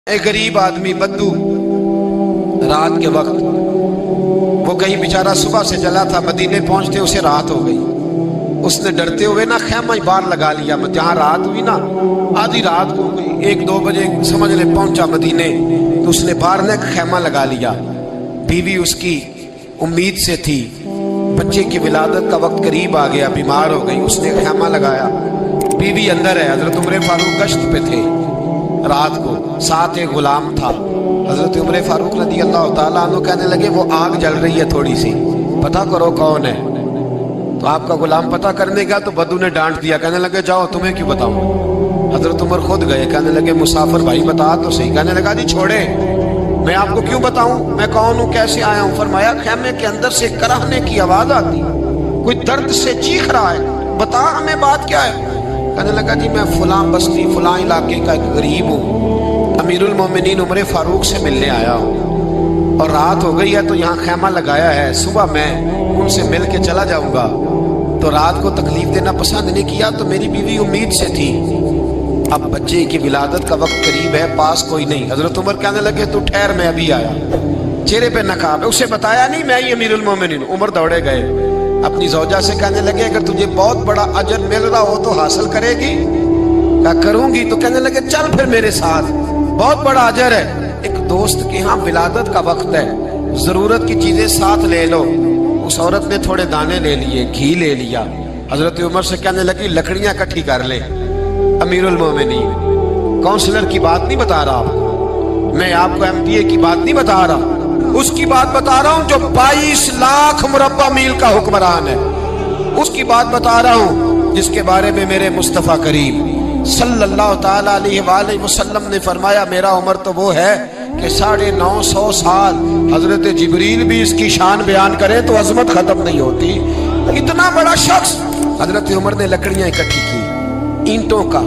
ایک غریب آدمی بدو رات کے وقت وہ کہیں بیچارہ صبح سے چلا تھا، مدینے پہنچتے اسے رات ہو گئی۔ اس نے ڈرتے ہوئے نا خیمہ باہر لگا لیا، جہاں رات ہوئی نا آدھی رات ہو گئی، 1-2 بجے سمجھ لے پہنچا مدینے، تو اس نے باہر نے خیمہ لگا لیا۔ بیوی اس کی امید سے تھی، بچے کی ولادت کا وقت قریب آ گیا، بیمار ہو گئی، اس نے خیمہ لگایا۔ بیوی اندر ہے، حضرت عمر فاروق گشت پہ تھے رات کو، ساتھ ایک غلام تھا۔ حضرت عمر فاروق رضی اللہ تعالیٰ عنہ کہنے لگے وہ آگ جل رہی ہے تھوڑی سی، پتہ کرو کون ہے۔ تو آپ کا غلام پتہ کرنے گیا تو بدو نے ڈانٹ دیا، کہنے لگے جاؤ تمہیں کیوں بتاؤں۔ حضرت عمر خود گئے، کہنے لگے مسافر بھائی بتا تو صحیح۔ کہنے لگا جی چھوڑے، میں آپ کو کیوں بتاؤں، میں کون ہوں، کیسے آیا ہوں۔ فرمایا خیمے کے اندر سے کرہنے کی آواز آتی، کوئی درد سے چیخ رہا ہے، بتا ہمیں بات کیا ہے۔ کہنے لگا جی میں فلاں بستی فلاں علاقے کا ایک غریب ہوں، امیر المومنین عمر فاروق سے ملنے آیا ہوں، اور رات ہو گئی ہے تو یہاں خیمہ لگایا ہے، صبح میں ان سے مل کے چلا جاؤں گا۔ تو رات کو تکلیف دینا پسند نہیں کیا، تو میری بیوی امید سے تھی، اب بچے کی ولادت کا وقت قریب ہے، پاس کوئی نہیں۔ حضرت عمر کہنے لگے تو ٹھہر میں ابھی آیا، چہرے پہ نقاب ہے، اسے بتایا نہیں میں ہی امیر المومنین۔ عمر دوڑے گئے، اپنی زوجہ سے کہنے لگے اگر تجھے بہت بڑا اجر مل رہا ہو تو حاصل کرے گی؟ کہا کروں گی۔ تو کہنے لگے چل پھر میرے ساتھ، بہت بڑا اجر ہے، ایک دوست کے ہاں ولادت کا وقت ہے، ضرورت کی چیزیں ساتھ لے لو۔ اس عورت نے تھوڑے دانے لے لیے، گھی لے لیا، حضرت عمر سے کہنے لگی لکڑیاں اکٹھی کر لیں۔ امیر المومنین کونسلر کی بات نہیں بتا رہا آپ کو، میں آپ کو ایم پی اے کی بات نہیں بتا رہا، اس کی بات بتا رہا ہوں جو 22 لاکھ مربع میل کا حکمران ہے، اس کی بات بتا رہا ہوں جس کے بارے میں میرے مصطفیٰ کریم صلی اللہ تعالیٰ علیہ وآلہ وسلم نے فرمایا میرا عمر تو وہ ہے کہ 950 سال حضرت جبریل بھی اس کی شان بیان کرے تو عظمت ختم نہیں ہوتی، اتنا بڑا شخص۔ حضرت عمر نے لکڑیاں اکٹھی کی، اینٹوں کا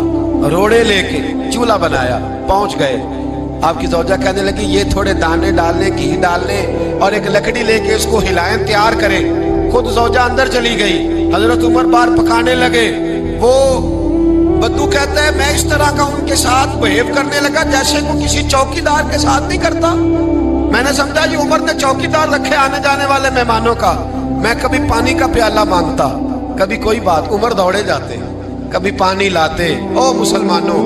روڑے لے کے چولہا بنایا، پہنچ گئے۔ آپ کی زوجہ کہنے لگی یہ تھوڑے دانے ڈالنے، گھی ڈالنے اور ایک لکڑی لے کے اس کو ہلائیں، تیار کریں۔ خود زوجہ اندر چلی گئی، حضرت عمر باہر پکانے لگے۔ وہ بدو کہتا ہے میں اس طرح کا ان کے ساتھ بہیو کرنے لگا جیسے وہ کسی چوکیدار کے ساتھ نہیں کرتا۔ میں نے سمجھا یہ عمر نے چوکیدار رکھے آنے جانے والے مہمانوں کا، میں کبھی پانی کا پیالہ مانگتا، کبھی کوئی بات، عمر دوڑے جاتے، کبھی پانی لاتے۔ او مسلمانوں،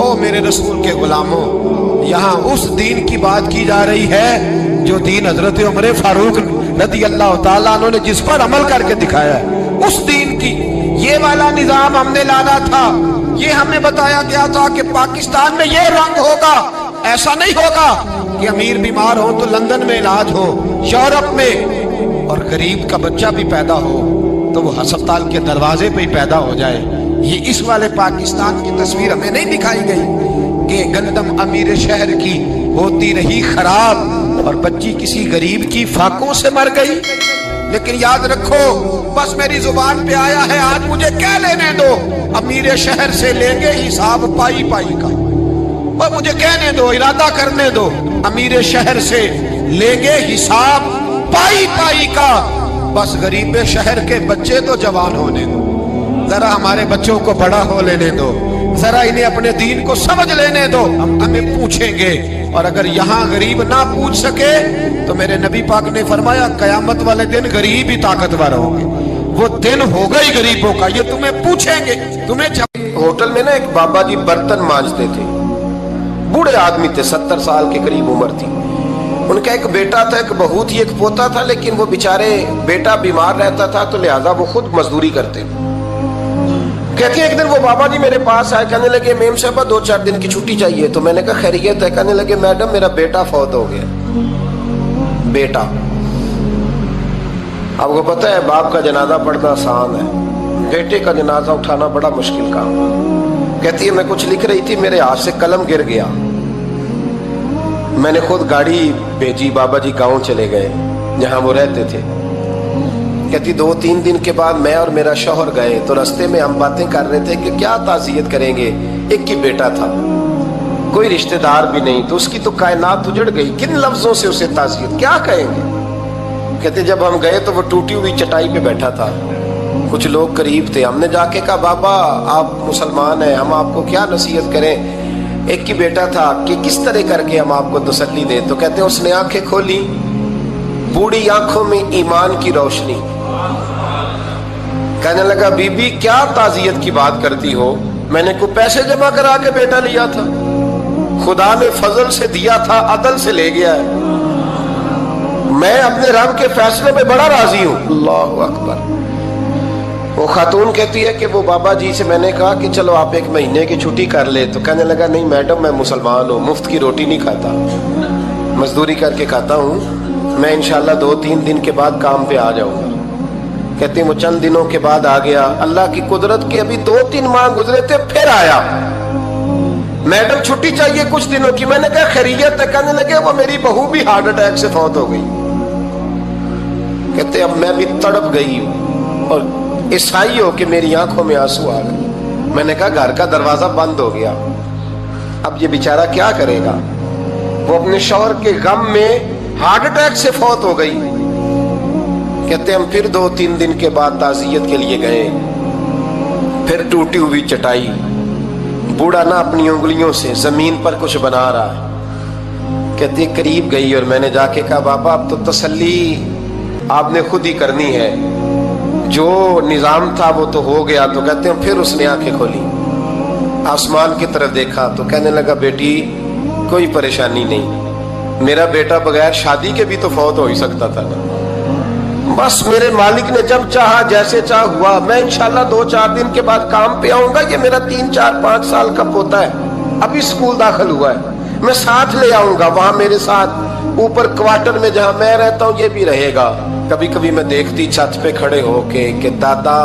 او میرے رسول کے غلاموں، یہاں اس دین کی بات کی جا رہی ہے جو دین حضرت عمر فاروق رضی اللہ تعالیٰ عنہ نے جس پر عمل کر کے دکھایا ہے، اس دین کی یہ والا نظام ہم نے لانا تھا۔ یہ ہمیں بتایا گیا تھا کہ پاکستان میں یہ رنگ ہوگا، ایسا نہیں ہوگا کہ امیر بیمار ہو تو لندن میں علاج ہو، یورپ میں، اور غریب کا بچہ بھی پیدا ہو تو وہ ہسپتال کے دروازے پہ ہی پیدا ہو جائے۔ یہ اس والے پاکستان کی تصویر ہمیں نہیں دکھائی گئی کہ گندم امیر شہر کی ہوتی رہی خراب اور بچی کسی غریب کی فاقوں سے مر گئی۔ لیکن یاد رکھو، بس میری زبان پہ آیا ہے آج مجھے کہہ لینے دو، امیر شہر سے لیں گے حساب پائی پائی کا، اور مجھے کہنے دو، ارادہ کرنے دو، امیر شہر سے لیں گے حساب پائی پائی کا۔ بس غریب شہر کے بچے تو جوان ہونے دو، ذرا ہمارے بچوں کو بڑا ہو لینے دو، ذرا انہیں اپنے دین کو سمجھ لینے دو، ہم ہمیں پوچھیں گے۔ اور اگر یہاں غریب نہ پوچھ سکے تو میرے نبی پاک نے فرمایا قیامت والے دن غریب ہی طاقتور ہوں گے، وہ دن ہوگا ہی غریبوں کا، یہ تمہیں پوچھیں گے۔ ہوٹل میں نا ایک بابا جی برتن مانجتے تھے، بوڑھے آدمی تھے، 70 سال کے قریب عمر تھی، ان کا ایک بیٹا تھا، ایک بہو تھی، ایک پوتا تھا، لیکن وہ بیچارے بیٹا بیمار رہتا تھا تو لہٰذا وہ خود مزدوری کرتے۔ کہتے ہیں ایک دن وہ بابا جی میرے پاس آئے، کہنے لگے میم صاحبہ 2-4 دن کی چھٹی چاہیے۔ تو میں نے کہا خیریت ہے؟ کہنے لگے میڈم میرا بیٹا فوت ہو گیا۔ بیٹا، آپ کو پتہ ہے باپ کا جنازہ پڑھنا آسان ہے، بیٹے کا جنازہ اٹھانا بڑا مشکل کام۔ کہتی ہے میں کچھ لکھ رہی تھی، میرے ہاتھ سے قلم گر گیا، میں نے خود گاڑی بھیجی، بابا جی گاؤں چلے گئے جہاں وہ رہتے تھے۔ کہتی 2-3 دن کے بعد میں اور میرا شوہر گئے تو رستے میں ہم باتیں کر رہے تھے کہ کیا تعزیت کریں گے، ایک ہی بیٹا تھا، کوئی رشتہ دار بھی نہیں، تو اس کی تو کائنات اجڑ گئی، کن لفظوں سے اسے تعزیت کیا کہیں گے۔ کہتے جب ہم گئے تو وہ ٹوٹی ہوئی چٹائی پہ بیٹھا تھا، کچھ لوگ قریب تھے، ہم نے جا کے کہا بابا آپ مسلمان ہیں، ہم آپ کو کیا نصیحت کریں۔ ایک ہی بیٹا تھا کہ کس طرح کر کے ہم آپ کو تسلی دیں. تو کہتے ہیں اس نے آنکھیں کھولی, بوڑھی آنکھوں میں ایمان کی روشنی. کہنے لگا بی بی کیا تعزیت کی بات کرتی ہو, میں نے کوئی پیسے جمع کرا کے بیٹا لیا تھا, خدا نے فضل سے دیا تھا, عدل سے لے گیا ہے, میں اپنے رب کے فیصلے میں بڑا راضی ہوں. اللہ اکبر. وہ خاتون کہتی ہے کہ وہ بابا جی سے میں نے کہا کہ چلو آپ 1 مہینے کی چھٹی کر لے. تو کہنے لگا نہیں میڈم میں مسلمان ہوں, مفت کی روٹی نہیں کھاتا, مزدوری کر کے کھاتا ہوں, میں انشاءاللہ 2-3 دن کے بعد کام پہ آ جاؤں گا. کہتے ہیں وہ چند دنوں کے بعد آ گیا. اللہ کی قدرت کے ابھی 2-3 ماہ گزرے تھے, پھر آیا, میڈم چھٹی چاہیے کچھ دنوں کی. میں نے کہا خیریت ہے؟ کہنے لگے وہ میری بہو بھی ہارٹ اٹیک سے فوت ہو گئی. کہتے اب میں بھی تڑپ گئی ہوں اور عیسائی ہو کہ میری آنکھوں میں آنسو آ گئے. میں نے کہا گھر کا دروازہ بند ہو گیا, اب یہ بیچارہ کیا کرے گا؟ وہ اپنے شوہر کے غم میں ہارٹ اٹیک سے فوت ہو گئی. کہتے ہم پھر 2-3 دن کے بعد تعزیت کے لیے گئے, پھر ٹوٹی ہوئی چٹائی, بوڑھا نہ اپنی انگلیوں سے زمین پر کچھ بنا رہا ہے. کہتے قریب گئی اور میں نے جا کے کہا بابا اب تو تسلی آپ نے خود ہی کرنی ہے, جو نظام تھا وہ تو ہو گیا. تو کہتے ہیں پھر اس نے آنکھیں کھولی, آسمان کی طرف دیکھا تو کہنے لگا بیٹی کوئی پریشانی نہیں, میرا بیٹا بغیر شادی کے بھی تو فوت ہو ہی سکتا تھا نا, بس میرے مالک نے جب چاہا جیسے چاہ ہوا. میں انشاءاللہ 2-4 دن کے بعد کام پہ آؤں گا. یہ میرا 3-4-5 سال کا پوتا ہے, ابھی اسکول داخل ہوا ہے, میں ساتھ لے آؤں گا, وہاں میرے ساتھ اوپر کوارٹر میں جہاں میں رہتا ہوں یہ بھی رہے گا. کبھی کبھی میں دیکھتی چھت پہ کھڑے ہو کے کہ دادا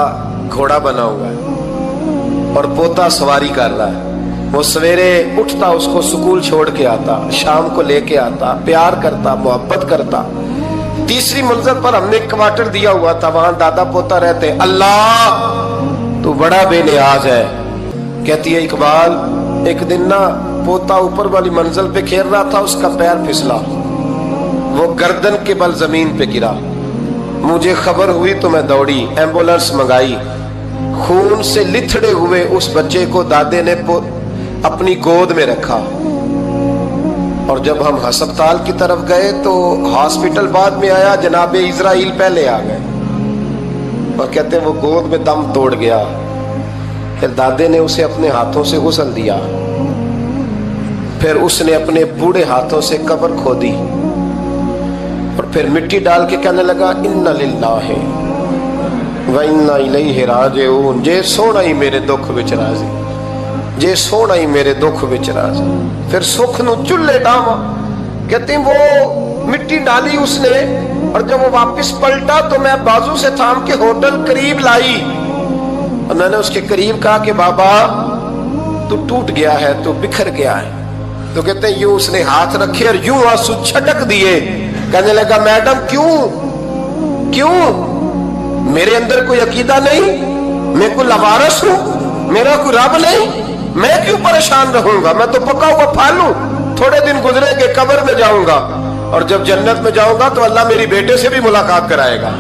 گھوڑا بنا ہوا ہے اور پوتا سواری کر رہا ہے. وہ سویرے اٹھتا, اس کو سکول چھوڑ کے آتا, شام کو لے کے آتا, پیار کرتا, محبت کرتا. 3ری منزل پر ہم نے کوارٹر دیا ہوا تھا, وہاں دادا پوتا رہتے. اللہ تو بڑا بے نیاز ہے. کہتی ہے اقبال ایک دن نا پوتا اوپر والی منزل پہ کھیل رہا تھا, اس کا پیر پھسلا, وہ گردن کے بل زمین پہ گرا. مجھے خبر ہوئی تو میں دوڑی, ایمبولینس منگائی. خون سے لتھڑے ہوئے اس بچے کو دادے نے اپنی گود میں رکھا. اور جب ہم ہسپتال کی طرف گئے تو ہاسپٹل بعد میں آیا, جناب اسرائیل پہلے آ گئے اور کہتے ہیں وہ گود میں دم توڑ گیا. پھر دادے نے اسے اپنے ہاتھوں سے غسل دیا, پھر اس نے اپنے بوڑھے ہاتھوں سے قبر کھودی اور پھر مٹی ڈال کے کہنے لگا انا للہ و انا الیہ راجعون. جے سونا ہی میرے دکھ وچ راضی, جے سونا ہی میرے دکھ وچ راضی. پھر سکھ نو چلے ڈاواں. کہتے ہیں وہ مٹی ڈالی اس نے, اور جب وہ واپس پلٹا تو میں بازو سے تھام کے ہوٹل قریب لائی اور میں نے اس کے قریب کہا کہ بابا تو ٹوٹ گیا ہے, تو بکھر گیا ہے. تو کہتے ہیں یوں اس نے ہاتھ رکھے اور یوں آنسو چھٹک دیے. کہنے لگا میڈم کیوں میرے اندر کوئی عقیدہ نہیں, میں کوئی لوارث ہوں, میرا کوئی رب نہیں, میں کیوں پریشان رہوں گا؟ میں تو پکا ہوا پھل ہوں, تھوڑے دن گزرے کے قبر میں جاؤں گا, اور جب جنت میں جاؤں گا تو اللہ میری بیٹے سے بھی ملاقات کرائے گا,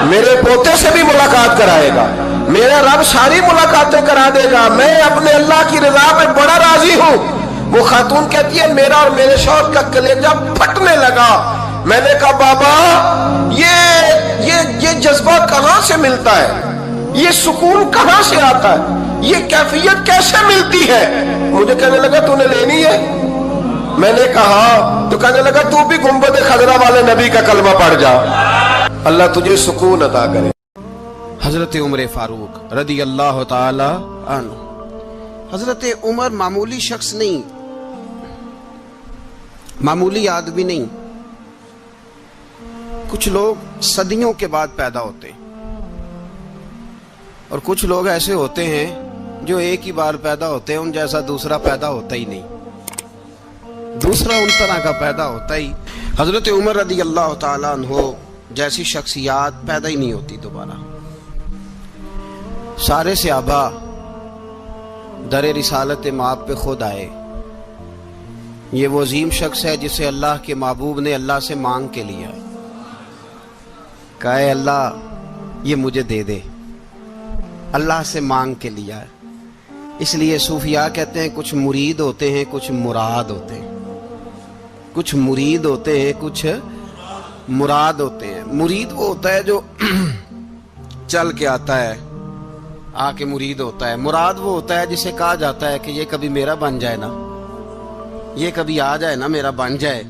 میرے پوتے سے بھی ملاقات کرائے گا, میرا رب ساری ملاقاتیں کرا دے گا. میں اپنے اللہ کی رضا پہ بڑا راضی ہوں. وہ خاتون کہتی ہے میرا اور میرے شوہر کا کلیجہ پھٹنے لگا. میں نے کہا بابا یہ جذبہ کہاں سے ملتا ہے, یہ سکون کہاں سے آتا ہے, یہ کیفیت کیسے ملتی ہے؟ مجھے کہنے لگا تو نے لینی ہے. میں نے کہا, تو کہنے لگا تو بھی گنبد خضرا والے نبی کا کلمہ پڑھ جا, اللہ تجھے سکون عطا کرے. حضرت عمر فاروق رضی اللہ تعالی عنہ. حضرت عمر معمولی شخص نہیں, معمولی آدمی نہیں. کچھ لوگ صدیوں کے بعد پیدا ہوتے ہیں اور کچھ لوگ ایسے ہوتے ہیں جو ایک ہی بار پیدا ہوتے ہیں, ان جیسا دوسرا پیدا ہوتا ہی نہیں, دوسرا ان طرح کا پیدا ہوتا ہی. حضرت عمر رضی اللہ تعالیٰ عنہ جیسی شخصیات پیدا ہی نہیں ہوتی دوبارہ. سارے صحابہ در رسالت مآب پہ خود آئے. یہ وہ عظیم شخص ہے جسے اللہ کے محبوب نے اللہ سے مانگ کے لیا, کہا اے اللہ یہ مجھے دے دے, اللہ سے مانگ کے لیا ہے. اس لیے صوفیاء کہتے ہیں کچھ مرید ہوتے ہیں کچھ مراد ہوتے ہیں، کچھ مرید ہوتے ہیں کچھ مراد ہوتے ہیں۔ مرید وہ ہوتا ہے جو چل کے آتا ہے، آ کے مرید ہوتا ہے۔ مراد وہ ہوتا ہے جسے کہا جاتا ہے کہ یہ کبھی میرا بن جائے نا، یہ کبھی آ جائے نا، میرا بن جائے،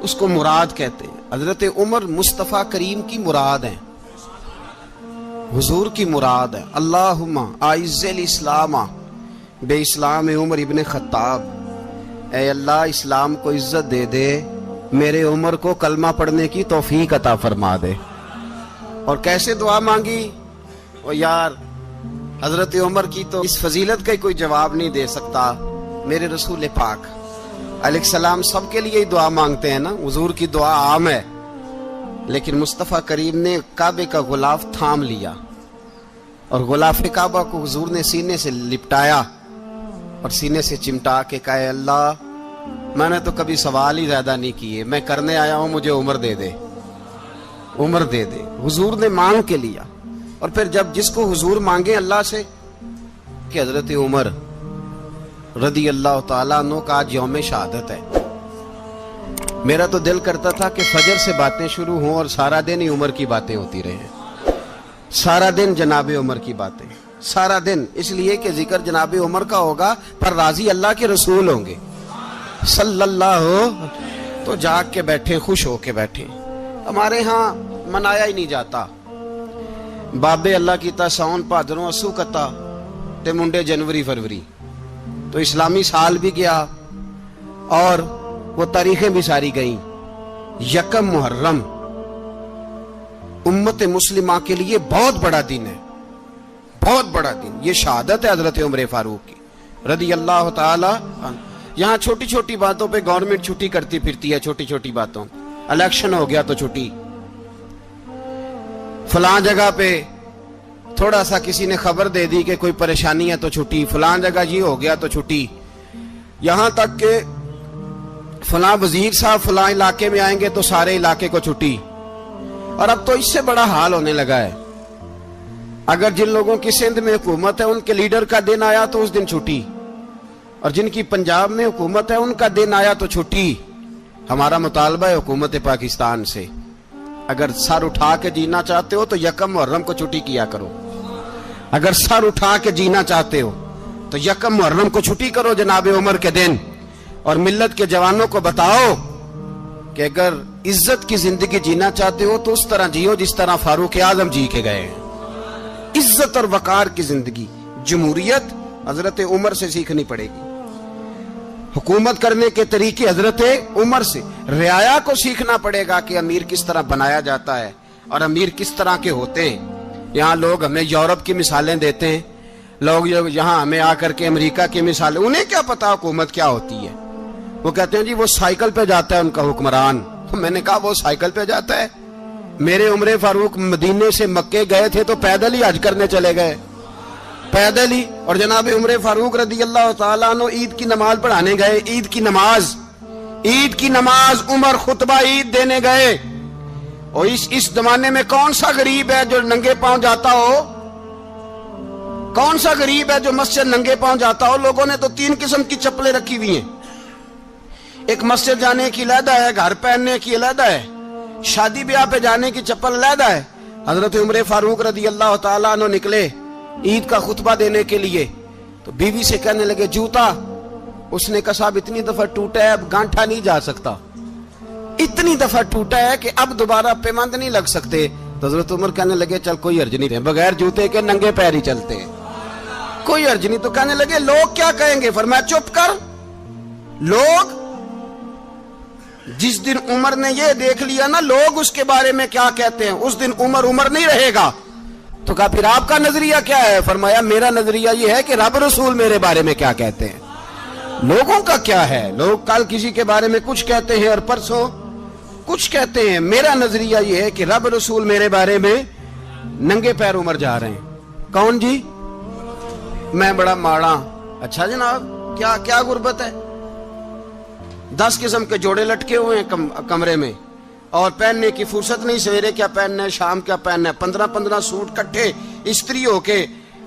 اس کو مراد کہتے ہیں۔ حضرت عمر مصطفیٰ کریم کی مراد ہیں، حضور کی مراد ہے۔ اللہم اعز الاسلام بے اسلام عمر ابن خطاب، اے اللہ اسلام کو عزت دے دے، میرے عمر کو کلمہ پڑھنے کی توفیق عطا فرما دے۔ اور کیسے دعا مانگی؟ او یار حضرت عمر کی تو اس فضیلت کا کوئی جواب نہیں دے سکتا، میرے رسول پاک علیہ السلام سب کے لیے ہی دعا مانگتے ہیں نا، حضور کی دعا عام ہے، لیکن مصطفیٰ کریم نے کعبے کا غلاف تھام لیا اور غلاف کعبہ کو حضور نے سینے سے لپٹایا اور سینے سے چمٹا کے کہا اے اللہ میں نے تو کبھی سوال ہی زیادہ نہیں کیے، میں کرنے آیا ہوں، مجھے عمر دے دے، عمر دے دے۔ حضور نے مانگ کے لیا۔ اور پھر جب جس کو حضور مانگے اللہ سے کہ حضرت عمر رضی اللہ تعالیٰ عنہ کا آج یوم شہادت ہے، میرا تو دل کرتا تھا کہ فجر سے باتیں شروع ہوں اور سارا دن ہی عمر کی باتیں ہوتی رہیں، سارا دن جناب عمر کی باتیں، سارا دن، اس لیے کہ ذکر جناب عمر کا ہوگا پر راضی اللہ کے رسول ہوں گے صلی اللہ، تو جاگ کے بیٹھے، خوش ہو کے بیٹھے۔ ہمارے ہاں منایا ہی نہیں جاتا، بابے اللہ کیتا ساؤن بھادروں اسو کتا تے منڈے جنوری فروری، تو اسلامی سال بھی گیا اور وہ تاریخیں بھی ساری گئیں۔ یکم محرم امت مسلمہ کے لیے بہت بڑا دن ہے، بہت بڑا دن، یہ شہادت ہے حضرت عمر فاروق کی رضی اللہ تعالی عنہ۔ یہاں چھوٹی چھوٹی باتوں پہ گورنمنٹ چھٹی کرتی پھرتی ہے، چھوٹی چھوٹی باتوں، الیکشن ہو گیا تو چھٹی، فلاں جگہ پہ تھوڑا سا کسی نے خبر دے دی کہ کوئی پریشانی ہے تو چھٹی، فلاں جگہ یہ ہو گیا تو چھٹی، یہاں تک کہ فلاں وزیر صاحب فلاں علاقے میں آئیں گے تو سارے علاقے کو چھٹی۔ اور اب تو اس سے بڑا حال ہونے لگا ہے، اگر جن لوگوں کی سندھ میں حکومت ہے ان کے لیڈر کا دن آیا تو اس دن چھٹی، اور جن کی پنجاب میں حکومت ہے ان کا دن آیا تو چھٹی۔ ہمارا مطالبہ ہے حکومت پاکستان سے، اگر سر اٹھا کے جینا چاہتے ہو تو یکم محرم کو چھٹی کیا کرو، اگر سر اٹھا کے جینا چاہتے ہو تو یکم محرم کو چھٹی کرو جناب عمر کے دن، اور ملت کے جوانوں کو بتاؤ کہ اگر عزت کی زندگی جینا چاہتے ہو تو اس طرح جیو جس طرح فاروق اعظم جی کے گئے ہیں، عزت اور وقار کی زندگی۔ جمہوریت حضرت عمر سے سیکھنی پڑے گی، حکومت کرنے کے طریقے حضرت عمر سے، رعایا کو سیکھنا پڑے گا کہ امیر کس طرح بنایا جاتا ہے اور امیر کس طرح کے ہوتے ہیں۔ یہاں لوگ ہمیں یورپ کی مثالیں دیتے ہیں، لوگ یہاں ہمیں آ کر کے امریکہ کی مثالیں، انہیں کیا پتا حکومت کیا ہوتی ہے، وہ کہتے ہیں جی وہ سائیکل پہ جاتا ہے ان کا حکمران۔ میں نے کہا وہ سائیکل پہ جاتا ہے؟ میرے عمر فاروق مدینے سے مکے گئے تھے تو پیدل ہی حج کرنے چلے گئے، پیدل ہی، اور جناب عمر فاروق رضی اللہ تعالیٰ عنہ عید کی نماز پڑھانے گئے، عید کی نماز عمر خطبہ عید دینے گئے۔ اور اس زمانے میں کون سا غریب ہے جو ننگے پاؤں جاتا ہو؟ کون سا غریب ہے جو مسجد ننگے پاؤں جاتا ہو؟ لوگوں نے تو 3 قسم کی چپلیں رکھی ہوئی ہیں، ایک مسجد جانے کی علیحدہ ہے، گھر پہننے کی علیحدہ ہے، شادی بیاہ پہ جانے کی چپل علیحدہ ہے۔ حضرت عمر فاروق رضی اللہ تعالیٰ عنہ نکلے عید کا خطبہ دینے کے لیے تو بیوی سے کہنے لگے جوتا، اس نے کہا صاحب اتنی دفعہ ٹوٹا ہے اب گانٹھا نہیں جا سکتا، اتنی دفعہ ٹوٹا ہے کہ اب دوبارہ پیمند نہیں لگ سکتے۔ تو حضرت عمر کہنے لگے چل کوئی حرج نہیں، بغیر جوتے کے ننگے پیر ہی چلتے ہیں، کوئی حرج نہیں۔ تو کہنے لگے لوگ کیا کہیں گے؟ فرمایا چپ کر، لوگ جس دن عمر نے یہ دیکھ لیا نا لوگ اس کے بارے میں کیا کہتے ہیں، اس دن عمر نہیں رہے گا۔ تو کہا پھر آپ کا نظریہ کیا ہے؟ فرمایا میرا نظریہ یہ ہے کہ رب رسول میرے بارے میں کیا کہتے ہیں، لوگوں کا کیا ہے؟ لوگ کل کسی کے بارے میں کچھ کہتے ہیں اور پرسوں کچھ کہتے ہیں، میرا نظریہ یہ ہے کہ رب رسول میرے بارے میں ننگے پیر عمر جا رہے ہیں۔ کون جی؟ میں بڑا ماڑا۔ اچھا جناب کیا غربت ہے؟ 10 قسم کے جوڑے لٹکے ہوئے ہیں کمرے میں اور پہننے کی فرصت نہیں، سویرے کیا پہننا ہے، شام کیا پہننا ہے، 15 سوٹ کٹھے استری ہو کے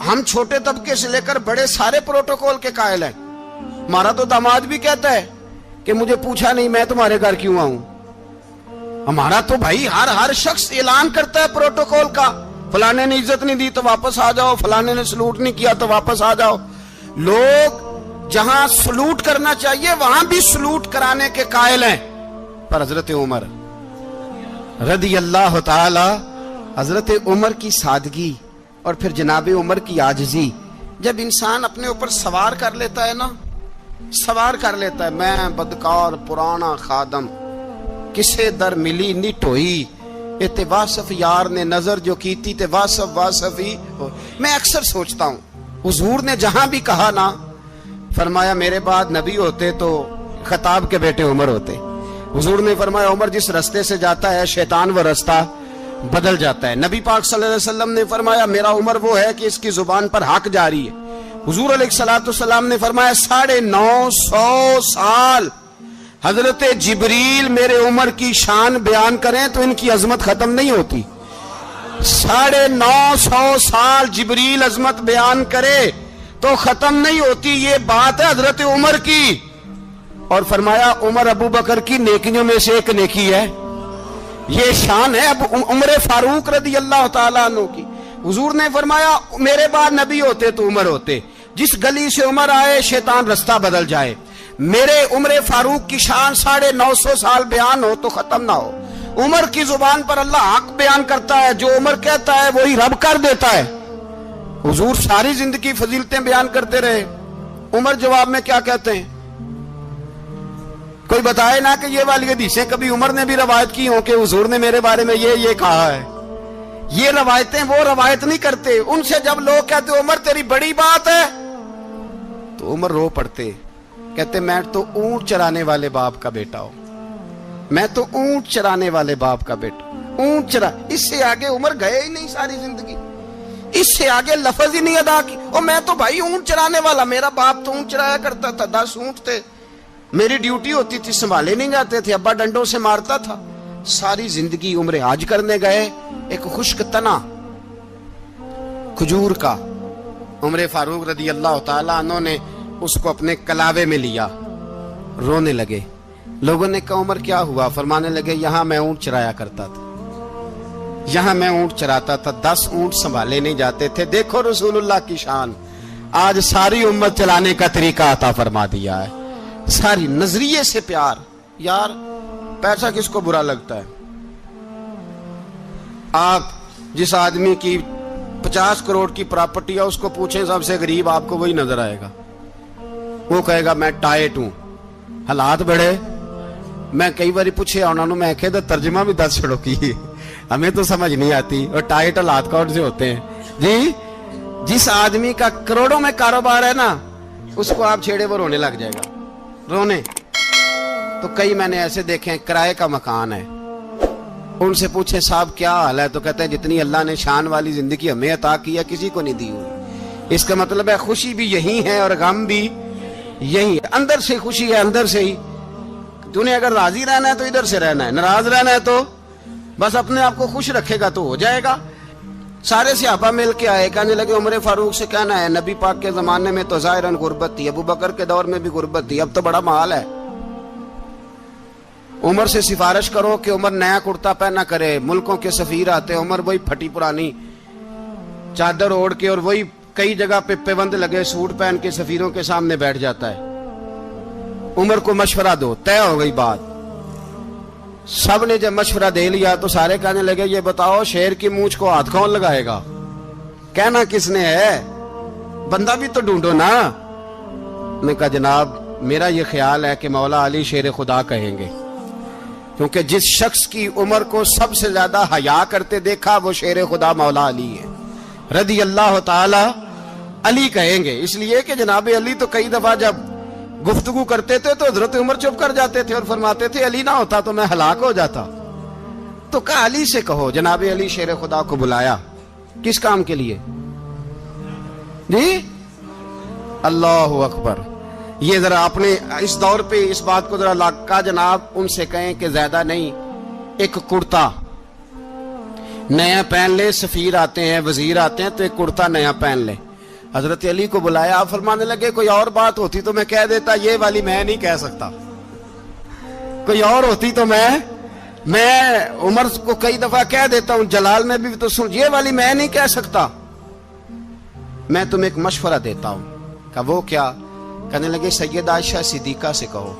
ہم چھوٹے طبقے سے لے کر بڑے سارے پروٹوکول کے قائل ہیں. ہمارا تو داماد بھی کہتا ہے کہ مجھے پوچھا نہیں میں تمہارے گھر کیوں آؤں. ہمارا تو بھائی ہر شخص اعلان کرتا ہے پروٹوکول کا. فلانے نے عزت نہیں دی تو واپس آ جاؤ, فلانے نے سلوٹ نہیں کیا تو واپس آ جاؤ. لوگ جہاں سلوٹ کرنا چاہیے وہاں بھی سلوٹ کرانے کے قائل ہیں. پر حضرت عمر رضی اللہ تعالی, حضرت عمر کی سادگی اور پھر جناب عمر کی عاجزی, جب انسان اپنے اوپر سوار کر لیتا ہے نا, سوار کر لیتا ہے, میں بدکار پرانا خادم کسے در ملی نی ٹوئی, تے واصف یار نے نظر جو کی تھی تے واصف ہی. میں اکثر سوچتا ہوں حضور نے جہاں بھی کہا نا, فرمایا میرے بعد نبی ہوتے تو خطاب کے بیٹے عمر ہوتے. حضور نے فرمایا عمر جس رستے سے جاتا ہے شیطان وہ رستہ بدل جاتا ہے. نبی پاک صلی اللہ علیہ وسلم نے فرمایا میرا عمر وہ ہے کہ اس کی زبان پر حق جاری ہے. حضور علیہ الصلوۃ والسلام نے فرمایا 950 سال حضرت جبریل میرے عمر کی شان بیان کریں تو ان کی عظمت ختم نہیں ہوتی. 950 سال جبریل عظمت بیان کرے تو ختم نہیں ہوتی. یہ بات ہے حضرت عمر کی. اور فرمایا عمر ابو بکر کی نیکیوں میں سے ایک نیکی ہے, یہ شان ہے اب عمر فاروق رضی اللہ تعالیٰ عنہ کی. حضور نے فرمایا میرے بعد نبی ہوتے تو عمر ہوتے, جس گلی سے عمر آئے شیطان رستہ بدل جائے. میرے عمر فاروق کی شان 950 سال بیان ہو تو ختم نہ ہو. عمر کی زبان پر اللہ حق بیان کرتا ہے, جو عمر کہتا ہے وہی رب کر دیتا ہے. حضور ساری زندگی فضیلتیں بیان کرتے رہے, عمر جواب میں کیا کہتے ہیں؟ کوئی بتائے نا کہ یہ والی حدیثیں کبھی عمر نے بھی روایت کی ہوں کہ حضور نے میرے بارے میں یہ کہا ہے. یہ روایتیں وہ روایت نہیں کرتے. ان سے جب لوگ کہتے عمر تیری بڑی بات ہے تو عمر رو پڑتے, کہتے میں تو اونٹ چرانے والے باپ کا بیٹا ہوں, میں تو اونٹ چرانے والے باپ کا بیٹا. اونٹ چرا, اس سے آگے عمر گئے ہی نہیں ساری زندگی, اس سے آگے لفظ ہی نہیں ادا کی. اور میں تو بھائی اونٹ چرانے والا, میرا باپ تو اونٹ چرایا کرتا تھا, 10 اونٹ تھے, میری ڈیوٹی ہوتی تھی, سنبھالے نہیں جاتے تھے, ابا ڈنڈوں سے مارتا تھا. ساری زندگی عمر حج کرنے گئے, ایک خشک تنا کھجور کا عمر فاروق رضی اللہ تعالیٰ عنہ نے اس کو اپنے کلاوے میں لیا, رونے لگے. لوگوں نے کہا عمر کیا ہوا؟ فرمانے لگے یہاں میں اونٹ چرایا کرتا تھا, یہاں میں اونٹ چراتا تھا, 10 اونٹ سنبھالے نہیں جاتے تھے. دیکھو رسول اللہ کی شان, آج ساری امت چلانے کا طریقہ عطا فرما دیا ہے. ساری نظریے سے پیار. یار پیسہ کس کو برا لگتا ہے؟ آپ جس آدمی کی 50 کروڑ کی پراپرٹی ہے اس کو پوچھیں سب سے غریب, آپ کو وہی نظر آئے گا. وہ کہے گا میں ٹائٹ ہوں, حالات بڑے. میں کئی باری پوچھے انہوں نے, میں کہتا ترجمہ بھی 10 چھڑوں کی, ہمیں تو سمجھ نہیں آتی. اور ٹائٹ حالات کون سے ہوتے ہیں جی؟ جس آدمی کا کروڑوں میں کاروبار ہے نا, اس کو آپ چھیڑے وہ رونے لگ جائے گا, رونے. تو کئی میں نے ایسے دیکھے ہیں کرائے کا مکان ہے, ان سے پوچھے صاحب کیا حال ہے, تو کہتے ہیں جتنی اللہ نے شان والی زندگی ہمیں عطا کی ہے کسی کو نہیں دی ہوئی. اس کا مطلب ہے خوشی بھی یہی ہے اور غم بھی یہی. اندر سے خوشی ہے, اندر سے ہی. تو نے اگر راضی رہنا ہے تو ادھر سے رہنا ہے, ناراض رہنا ہے تو بس اپنے آپ کو خوش رکھے گا تو ہو جائے گا. سارے صحابہ مل کے آئے, کہنے لگے عمر فاروق سے کہنا ہے نبی پاک کے زمانے میں تو ظاہراً غربت تھی, ابو بکر کے دور میں بھی غربت تھی, اب تو بڑا مال ہے. عمر سے سفارش کرو کہ عمر نیا کرتا پہنا کرے. ملکوں کے سفیر آتے, عمر وہی پھٹی پرانی چادر اوڑھ کے اور وہی کئی جگہ پہ پیوند لگے سوٹ پہن کے سفیروں کے سامنے بیٹھ جاتا ہے. عمر کو مشورہ دو, طے ہو گئی بات. سب نے جب مشورہ دے لیا تو سارے کہنے لگے یہ بتاؤ شیر کی مونچھ کو ہاتھ کون لگائے گا؟ کہنا کس نے ہے, بندہ بھی تو ڈھونڈو نا. نے کہا جناب میرا یہ خیال ہے کہ مولا علی شیر خدا کہیں گے, کیونکہ جس شخص کی عمر کو سب سے زیادہ حیا کرتے دیکھا وہ شیر خدا مولا علی ہے رضی اللہ تعالی. علی کہیں گے اس لیے کہ جناب علی تو کئی دفعہ جب گفتگو کرتے تھے تو حضرت عمر چپ کر جاتے تھے اور فرماتے تھے علی نہ ہوتا تو میں ہلاک ہو جاتا. تو کہا علی سے کہو. جناب علی شیر خدا کو بلایا, کس کام کے لیے جی؟ اللہ اکبر. یہ ذرا اپنے اس دور پہ اس بات کو ذرا لاکا جناب ان سے کہیں کہ زیادہ نہیں, ایک کرتا نیا پہن لے. سفیر آتے ہیں, وزیر آتے ہیں تو ایک کرتا نیا پہن لے. حضرت علی کو بلایا, آپ فرمانے لگے کوئی اور بات ہوتی تو میں کہہ دیتا, یہ والی میں نہیں کہہ سکتا. کوئی اور ہوتی تو میں عمر کو کئی دفعہ کہہ دیتا ہوں, جلال میں بھی تو سن, یہ والی میں نہیں کہہ سکتا. میں تمہیں ایک مشورہ دیتا ہوں. کہا وہ کیا؟ کہنے لگے سیدہ عائشہ صدیقہ سے کہو,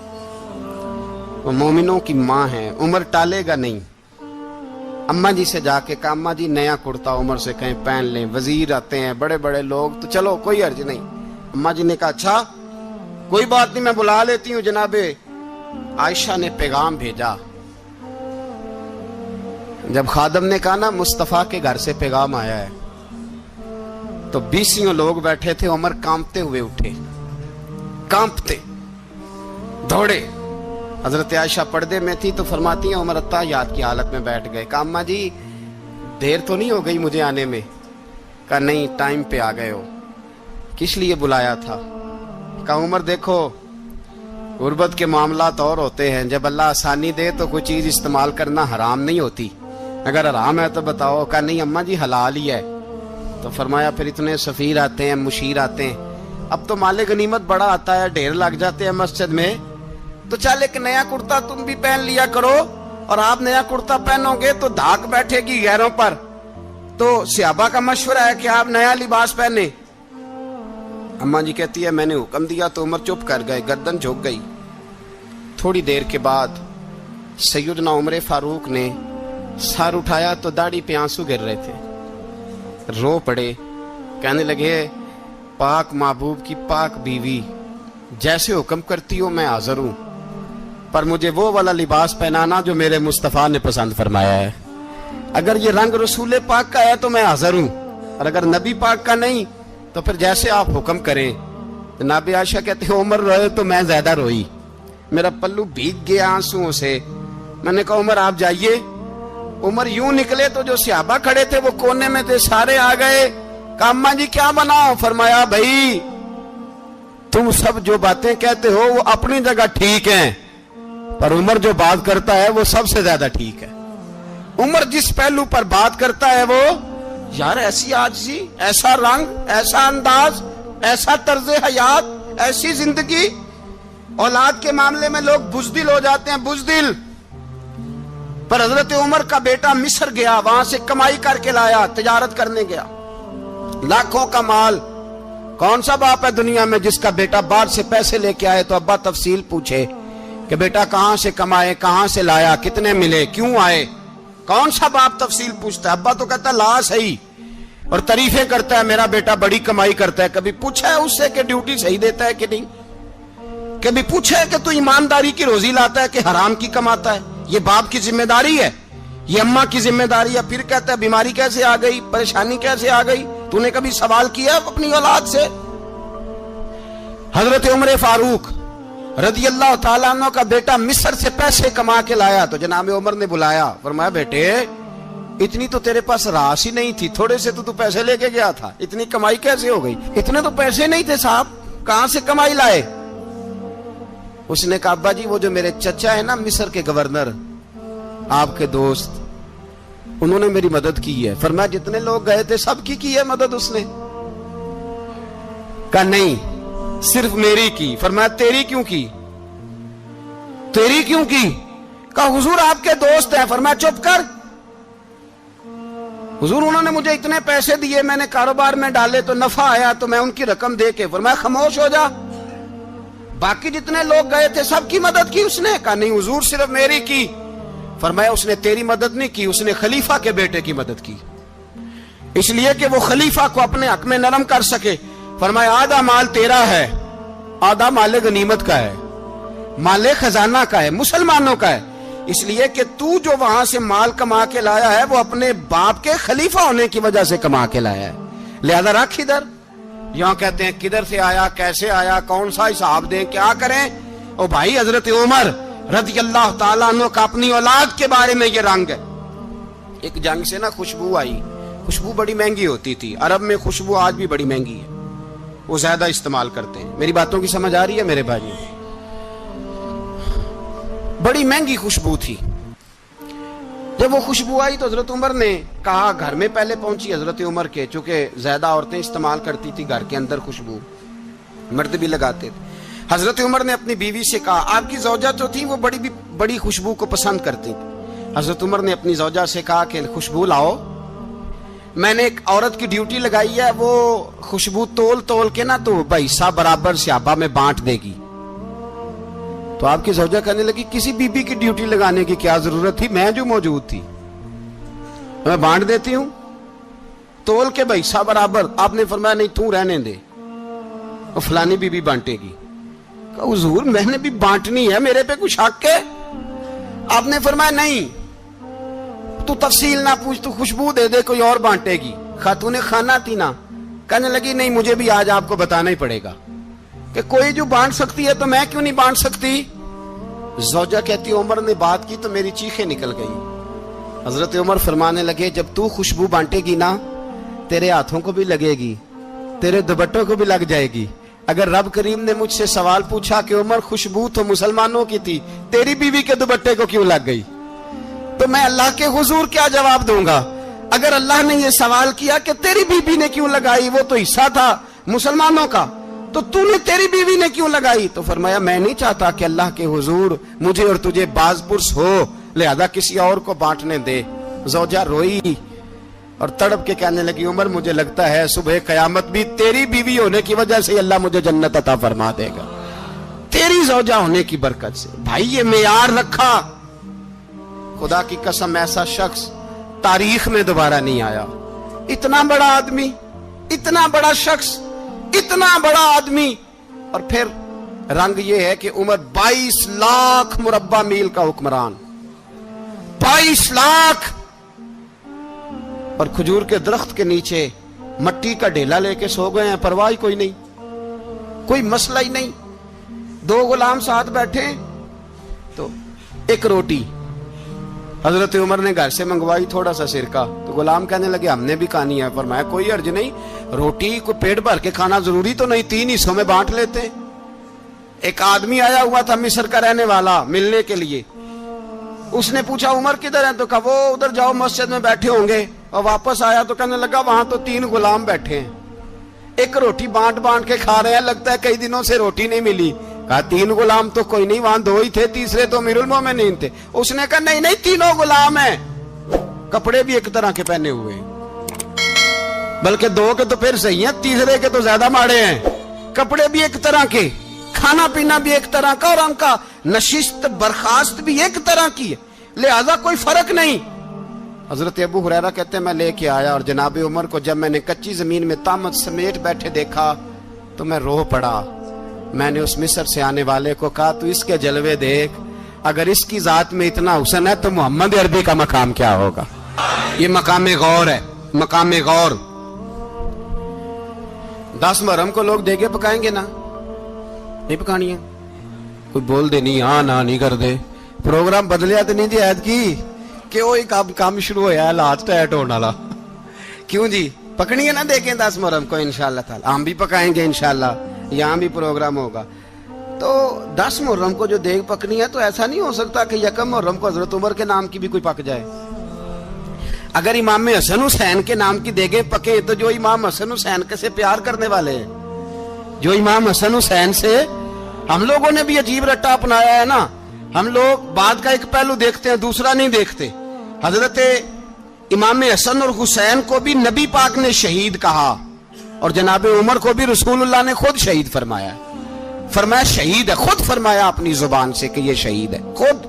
وہ مومنوں کی ماں ہے, عمر ٹالے گا نہیں. اماں جی سے جا کے کہا اماں جی نیا کرتا عمر سے کہیں پہن لیں, وزیر آتے ہیں بڑے بڑے لوگ, تو چلو کوئی حرج نہیں. اماں جی نے کہا اچھا کوئی بات نہیں, میں بلا لیتی ہوں. جناب عائشہ نے پیغام بھیجا. جب خادم نے کہا نا مصطفیٰ کے گھر سے پیغام آیا ہے, تو 20 لوگ بیٹھے تھے. عمر کانپتے ہوئے اٹھے, کانپتے دوڑے. حضرت عائشہ پردے میں تھی تو فرماتی ہیں عمر اتحیات کی حالت میں بیٹھ گئے. کہا اماں جی دیر تو نہیں ہو گئی مجھے آنے میں؟ کہا نہیں ٹائم پہ آ گئے ہو. کس لیے بلایا تھا؟ کہا عمر دیکھو غربت کے معاملات اور ہوتے ہیں, جب اللہ آسانی دے تو کوئی چیز استعمال کرنا حرام نہیں ہوتی, اگر حرام ہے تو بتاؤ. کہا نہیں اماں جی حلال ہی ہے. تو فرمایا پھر اتنے سفیر آتے ہیں, مشیر آتے ہیں, اب تو مال غنیمت بڑا آتا ہے, ڈھیر لگ جاتے ہیں مسجد میں, تو چل ایک نیا کرتا تم بھی پہن لیا کرو, اور آپ نیا کرتا پہنو گے تو دھاک بیٹھے گی غیروں پر. تو صحابہ کا مشورہ ہے کہ آپ نیا لباس پہنے. اماں جی کہتی ہے میں نے حکم دیا تو عمر چپ کر گئے, گردن جھک گئی. تھوڑی دیر کے بعد سیدنا عمر فاروق نے سر اٹھایا تو داڑھی پہ آنسو گر رہے تھے, رو پڑے. کہنے لگے پاک محبوب کی پاک بیوی, جیسے حکم کرتی ہو میں حاضر ہوں, پر مجھے وہ والا لباس پہنانا جو میرے مصطفیٰ نے پسند فرمایا ہے. اگر یہ رنگ رسول پاک کا ہے تو میں حاضر ہوں, اور اگر نبی پاک کا نہیں تو پھر جیسے آپ حکم کریں. جناب عائشہ کہتے ہیں عمر روئے تو میں زیادہ روئی, میرا پلو بھیگ گیا آنسوؤں سے. میں نے کہا عمر آپ جائیے. عمر یوں نکلے تو جو صحابہ کھڑے تھے وہ کونے میں تھے, سارے آ گئے. کہا اماں جی کیا بناؤ؟ فرمایا بھائی تم سب جو باتیں کہتے ہو وہ اپنی جگہ ٹھیک ہیں, پر عمر جو بات کرتا ہے وہ سب سے زیادہ ٹھیک ہے. عمر جس پہلو پر بات کرتا ہے وہ, یار ایسی عاجزی, ایسا رنگ, ایسا انداز, ایسا طرز حیات, ایسی زندگی. اولاد کے معاملے میں لوگ بزدل ہو جاتے ہیں, بزدل. پر حضرت عمر کا بیٹا مصر گیا, وہاں سے کمائی کر کے لایا, تجارت کرنے گیا, لاکھوں کا مال. کون سا باپ ہے دنیا میں جس کا بیٹا باہر سے پیسے لے کے آئے تو ابا تفصیل پوچھے کہ بیٹا کہاں سے کمائے, کہاں سے لایا, کتنے ملے, کیوں آئے؟ کون سا باپ تفصیل پوچھتا ہے؟ ابا تو کہتا لا صحیح, اور تعریفیں کرتا ہے میرا بیٹا بڑی کمائی کرتا ہے. کبھی پوچھا ہے اس سے کہ ڈیوٹی صحیح دیتا ہے کہ نہیں؟ کبھی پوچھا ہے کہ تو ایمانداری کی روزی لاتا ہے کہ حرام کی کماتا ہے؟ یہ باپ کی ذمہ داری ہے, یہ اماں کی ذمہ داری ہے. پھر کہتا ہے بیماری کیسے آ گئی, پریشانی کیسے آ گئی؟ تو نے کبھی سوال کیا اپنی اولاد سے؟ حضرت عمر فاروق رضی اللہ تعالیٰ عنہ کا بیٹا مصر سے پیسے کما کے لایا تو جناب عمر نے بلایا, فرمایا بیٹے اتنی تو تیرے پاس راس ہی نہیں تھی, تھوڑے سے تو پیسے لے کے گیا تھا, اتنی کمائی کیسے ہو گئی؟ اتنے تو پیسے نہیں تھے صاحب, کہاں سے کمائی لائے؟ اس نے کہا ابا جی وہ جو میرے چچا ہے نا مصر کے گورنر, آپ کے دوست, انہوں نے میری مدد کی ہے. فرمایا جتنے لوگ گئے تھے سب کی ہے مدد اس نے؟ کہا نہیں صرف میری کی. فرمایا تیری کیوں کی؟ تیری کیوں کی؟ کہا حضور آپ کے دوست ہیں. فرمایا چپ کر, حضور انہوں نے مجھے اتنے پیسے دیے, میں نے کاروبار میں ڈالے تو نفع آیا تو میں ان کی رقم دے کے. فرمایا خاموش ہو جا, باقی جتنے لوگ گئے تھے سب کی مدد کی اس نے؟ کہا نہیں حضور صرف میری کی. فرمایا اس نے تیری مدد نہیں کی, اس نے خلیفہ کے بیٹے کی مدد کی, اس لیے کہ وہ خلیفہ کو اپنے حق میں نرم کر سکے. فرمایا آدھا مال تیرا ہے, آدھا مال غنیمت کا ہے, مال خزانہ کا ہے, مسلمانوں کا ہے, اس لیے کہ تو جو وہاں سے مال کما کے لایا ہے وہ اپنے باپ کے خلیفہ ہونے کی وجہ سے کما کے لایا ہے, لہذا رکھ ادھر. یہاں کہتے ہیں کدھر سے آیا, کیسے آیا, کون سا حساب دیں, کیا کریں؟ او بھائی حضرت عمر رضی اللہ تعالیٰ عنہ کا اپنی اولاد کے بارے میں یہ رنگ ہے. ایک جنگ سے نا خوشبو آئی, خوشبو بڑی مہنگی ہوتی تھی, عرب میں خوشبو آج بھی بڑی مہنگی ہے, وہ زیادہ استعمال کرتے ہیں. میری باتوں کی سمجھ آ رہی ہے میرے بھائی؟ بڑی مہنگی خوشبو تھی. جب وہ خوشبو آئی تو حضرت عمر نے کہا، گھر میں پہلے پہنچی حضرت عمر کے، چونکہ زیادہ عورتیں استعمال کرتی تھی گھر کے اندر خوشبو، مرد بھی لگاتے تھے. حضرت عمر نے اپنی بیوی سے کہا، آپ کی زوجہ جو تھی وہ بڑی خوشبو کو پسند کرتی تھی. حضرت عمر نے اپنی زوجہ سے کہا کہ خوشبو لاؤ، میں نے ایک عورت کی ڈیوٹی لگائی ہے، وہ خوشبو تول کے نا تو حصہ برابر صحابہ میں بانٹ دے گی. تو آپ کی زوجہ کہنے لگی، کسی بی بی کی ڈیوٹی لگانے کی کیا ضرورت تھی، میں جو موجود تھی میں بانٹ دیتی ہوں تول کے حصہ برابر. آپ نے فرمایا نہیں، تو رہنے دے، وہ فلانی بی بی بانٹے گی. کہا حضور میں نے بھی بانٹنی ہے، میرے پہ کچھ حق ہے؟ آپ نے فرمایا نہیں، تو تفصیل نہ پوچھ، تو خوشبو دے دے، کوئی اور بانٹے گی. خاتون خانہ تھی نا، کہنے لگی نہیں، مجھے بھی آج آپ کو بتانا ہی پڑے گا کہ کوئی جو بانٹ سکتی ہے تو میں کیوں نہیں بانٹ سکتی. زوجہ کہتی عمر نے بات کی تو میری چیخیں نکل گئی. حضرت عمر فرمانے لگے، جب تو خوشبو بانٹے گی نا، تیرے ہاتھوں کو بھی لگے گی، تیرے دوپٹوں کو بھی لگ جائے گی. اگر رب کریم نے مجھ سے سوال پوچھا کہ عمر خوشبو تو مسلمانوں کی تھی، تیری بیوی کے دوپٹے کو کیوں لگ گئی، تو میں اللہ کے حضور کیا جواب دوں گا؟ اگر اللہ نے یہ سوال کیا کہ تیری بیوی نے کیوں لگائی، وہ تو حصہ تھا مسلمانوں کا، تو تو نے تیری بیوی نے کیوں لگائی؟ تو فرمایا میں نہیں چاہتا کہ اللہ کے حضور مجھے اور تجھے باز پرس ہو، لہذا کسی اور کو بانٹنے دے. زوجہ روئی اور تڑپ کے کہنے لگی، عمر مجھے لگتا ہے صبح قیامت بھی تیری بیوی ہونے کی وجہ سے اللہ مجھے جنت عطا فرما دے گا، تیری زوجہ ہونے کی برکت سے. بھائی یہ معیار رکھا، خدا کی قسم ایسا شخص تاریخ میں دوبارہ نہیں آیا. اتنا بڑا آدمی، اتنا بڑا شخص، اتنا بڑا آدمی، اور پھر رنگ یہ ہے کہ عمر 22 لاکھ مربع میل کا حکمران، 22 لاکھ، اور کھجور کے درخت کے نیچے مٹی کا ڈھیلا لے کے سو گئے ہیں، پرواہ کوئی نہیں، کوئی مسئلہ ہی نہیں. 2 غلام ساتھ بیٹھے تو ایک روٹی حضرت عمر نے گھر سے منگوائی، تھوڑا سا سرکہ، تو غلام کہنے لگے ہم نے بھی کھانی ہے. فرمایا کوئی حرج نہیں، روٹی کو پیٹ بھر کے کھانا ضروری تو نہیں، 3 حصوں میں بانٹ لیتے. ایک آدمی آیا ہوا تھا مصر کا رہنے والا ملنے کے لیے، اس نے پوچھا عمر کدھر ہیں، تو کہا وہ ادھر جاؤ مسجد میں بیٹھے ہوں گے. اور واپس آیا تو کہنے لگا وہاں تو 3 غلام بیٹھے ہیں، ایک روٹی بانٹ کے کھا رہے ہیں، لگتا ہے کئی دنوں سے روٹی نہیں ملی. کہا 3 غلام تو کوئی نہیں، وہاں 2 ہی تھے، تیسرے تو امیر المومنین تھے. اس نے کہا نہیں 3 غلام ہیں، کپڑے بھی ایک طرح کے پہنے ہوئے، بلکہ 2 کے تو پھر صحیح ہیں، تیسرے کے تو زیادہ ماڑے ہیں. کپڑے بھی ایک طرح کے، کھانا پینا بھی ایک طرح کا، اور ان کا نشست برخاست بھی ایک طرح کی ہے، لہذا کوئی فرق نہیں. حضرت ابو ہریرہ کہتے ہیں میں لے کے آیا، اور جناب عمر کو جب میں نے کچی زمین میں تامت سمیٹ بیٹھے دیکھا تو میں رو پڑا. میں نے اس مصر سے آنے والے کو کہا تو اس کے جلوے دیکھ، اگر اس کی ذات میں اتنا حسن ہے تو محمد عربی کا مقام کیا ہوگا. یہ مقام غور ہے، مقام غور. 10 محرم کو لوگ دیگے پکائیں گے نا، نہیں پکانی ہے، کوئی بول دے نہیں، ہاں نہ نہیں کر دے، پروگرام بدلیا تو نہیں دی عید کی کہ وہ کام شروع ہویا ہے لات ٹائٹ ہونے والا. کیوں جی پکنی ہے نا دیکھیں 10 محرم کو انشاءاللہ تعالی، ہم بھی پکائیں گے انشاءاللہ، یہاں بھی پروگرام ہوگا. تو 10 محرم کو جو دیگ پکنی ہے تو ایسا نہیں ہو سکتا کہ 1 محرم کو حضرت عمر کے نام کی بھی کوئی پک جائے. اگر امام حسن حسین کے نام کی دیگیں پکے تو جو امام حسن حسین سے پیار کرنے والے ہیں، جو امام حسن حسین سے، ہم لوگوں نے بھی عجیب رٹا اپنایا ہے نا، ہم لوگ بات کا ایک پہلو دیکھتے ہیں دوسرا نہیں دیکھتے. حضرت امام حسن اور حسین کو بھی نبی پاک نے شہید کہا، اور جناب عمر کو بھی رسول اللہ نے خود شہید فرمایا. فرمایا شہید ہے، خود فرمایا اپنی زبان سے کہ یہ شہید ہے، خود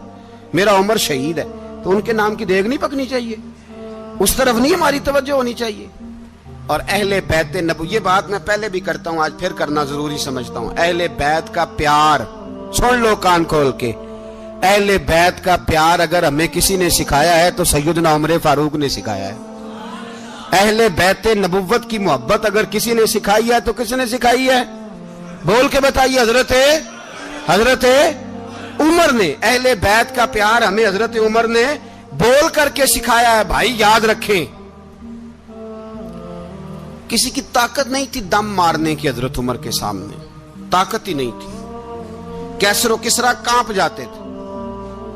میرا عمر شہید ہے. تو ان کے نام کی دیگ نہیں پکنی چاہیے، اس طرف نہیں ہماری توجہ ہونی چاہیے. اور اہل بیت نبو، یہ بات میں پہلے بھی کرتا ہوں، آج پھر کرنا ضروری سمجھتا ہوں. اہل بیت کا پیار سن لو کان کھول کے، اہل بیت کا پیار اگر ہمیں کسی نے سکھایا ہے تو سیدنا عمر فاروق نے سکھایا ہے. اہل بیت نبوت کی محبت اگر کسی نے سکھائی ہے تو کس نے سکھائی ہے؟ بول کے بتائیے. حضرت عمر نے. اہل بیت کا پیار ہمیں حضرت عمر نے بول کر کے سکھایا ہے. بھائی یاد رکھیں، کسی کی طاقت نہیں تھی دم مارنے کی حضرت عمر کے سامنے، طاقت ہی نہیں تھی. کیسر و کسرا کانپ جاتے تھے.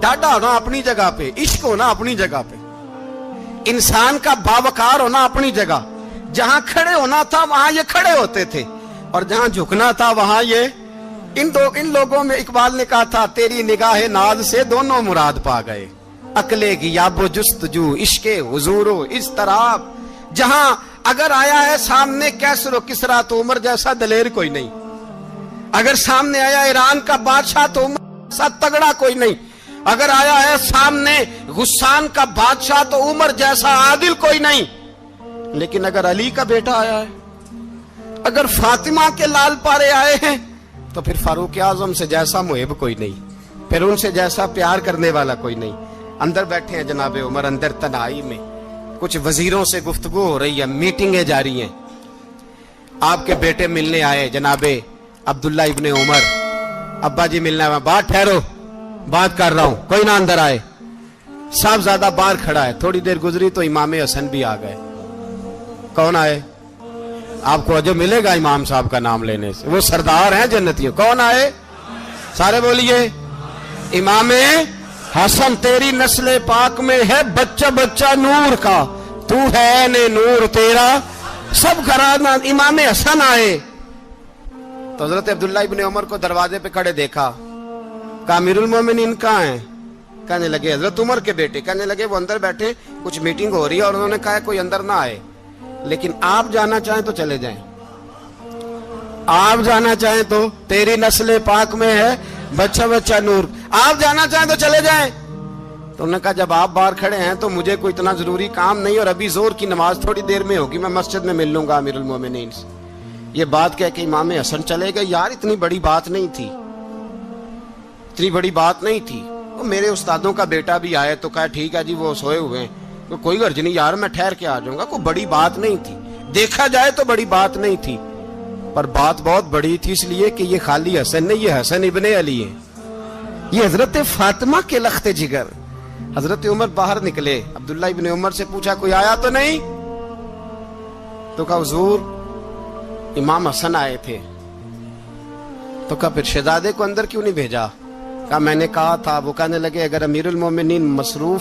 ڈاڈا ہونا اپنی جگہ پہ، عشق ہونا اپنی جگہ پہ، انسان کا باوقار ہونا اپنی جگہ، جہاں کھڑے ہونا تھا وہاں یہ کھڑے ہوتے تھے، اور جہاں جھکنا تھا وہاں یہ ان لوگوں میں اقبال نے کہا تھا تیری نگاہ ناز سے دونوں مراد پا گئے، عقلے کی یاب و جستجو، عشق حضور و اضطراب، جہاں اگر آیا ہے سامنے کیسر و کسرا تو عمر جیسا دلیر کوئی نہیں، اگر سامنے آیا ایران کا بادشاہ تو عمر جیسا تگڑا کوئی نہیں، اگر آیا ہے سامنے غسان کا بادشاہ تو عمر جیسا عادل کوئی نہیں، لیکن اگر علی کا بیٹا آیا ہے، اگر فاطمہ کے لال پارے آئے ہیں تو پھر فاروق اعظم سے جیسا محب کوئی نہیں، پھر ان سے جیسا پیار کرنے والا کوئی نہیں۔ اندر بیٹھے ہیں جناب عمر، اندر تنہائی میں کچھ وزیروں سے گفتگو ہو رہی ہے، میٹنگیں جاری ہیں، آپ کے بیٹے ملنے آئے جناب عبداللہ ابن عمر، ابا جی ملنا ہے، بات ٹھہرو بات کر رہا ہوں، کوئی نہ اندر آئے، صاحبزادہ باہر کھڑا ہے، تھوڑی دیر گزری تو امام حسن بھی آ گئے، کون آئے؟ آپ کو جو ملے گا امام صاحب کا نام لینے سے، وہ سردار ہیں جنتیوں، کون آئے؟ سارے بولیے امام حسن، تیری نسل پاک میں ہے بچہ بچہ نور کا، تو ہے نے نور تیرا سب گھرانہ، امام حسن آئے تو حضرت عبداللہ ابن عمر کو دروازے پہ کھڑے دیکھا، کہا امیر المومنین کہاں ہیں؟ کہنے لگے حضرت عمر کے بیٹے، کہنے لگے وہ اندر بیٹھے، کچھ میٹنگ ہو رہی ہے، اور انہوں نے کہا کوئی اندر نہ آئے، لیکن آپ جانا چاہیں تو چلے جائیں، آپ جانا چاہیں تو، تیری نسل پاک میں ہے بچہ بچہ نور، آپ جانا چاہیں تو چلے جائیں۔ تو انہوں نے کہا جب آپ باہر کھڑے ہیں تو مجھے کوئی اتنا ضروری کام نہیں، اور ابھی زور کی نماز تھوڑی دیر میں ہوگی، میں مسجد میں مل لوں گا امیر المومنین سے۔ یہ بات کہہ کہ امام حسن چلے گئے، یار اتنی بڑی بات نہیں تھی، اتنی بڑی بات نہیں تھی، وہ میرے استادوں کا بیٹا بھی آئے تو کہا ٹھیک ہے جی وہ سوئے ہوئے ہیں، کوئی غرض نہیں یار میں ٹھہر کے آ جاؤں گا، کوئی بڑی بات نہیں تھی، دیکھا جائے تو بڑی بات نہیں تھی، پر بات بہت بڑی تھی، اس لیے کہ یہ خالی حسن نہیں، یہ حسن ابن علی ہے، یہ حضرت فاطمہ کے لخت جگر۔ حضرت عمر باہر نکلے، عبداللہ ابن عمر سے پوچھا کوئی آیا تو نہیں؟ تو کہا حضور امام حسن آئے تھے۔ تو کہا پھر شہزادے کو اندر کیوں نہیں بھیجا؟ کہا میں نے کہا تھا، وہ کہنے لگے اگر امیر المومنین مصروف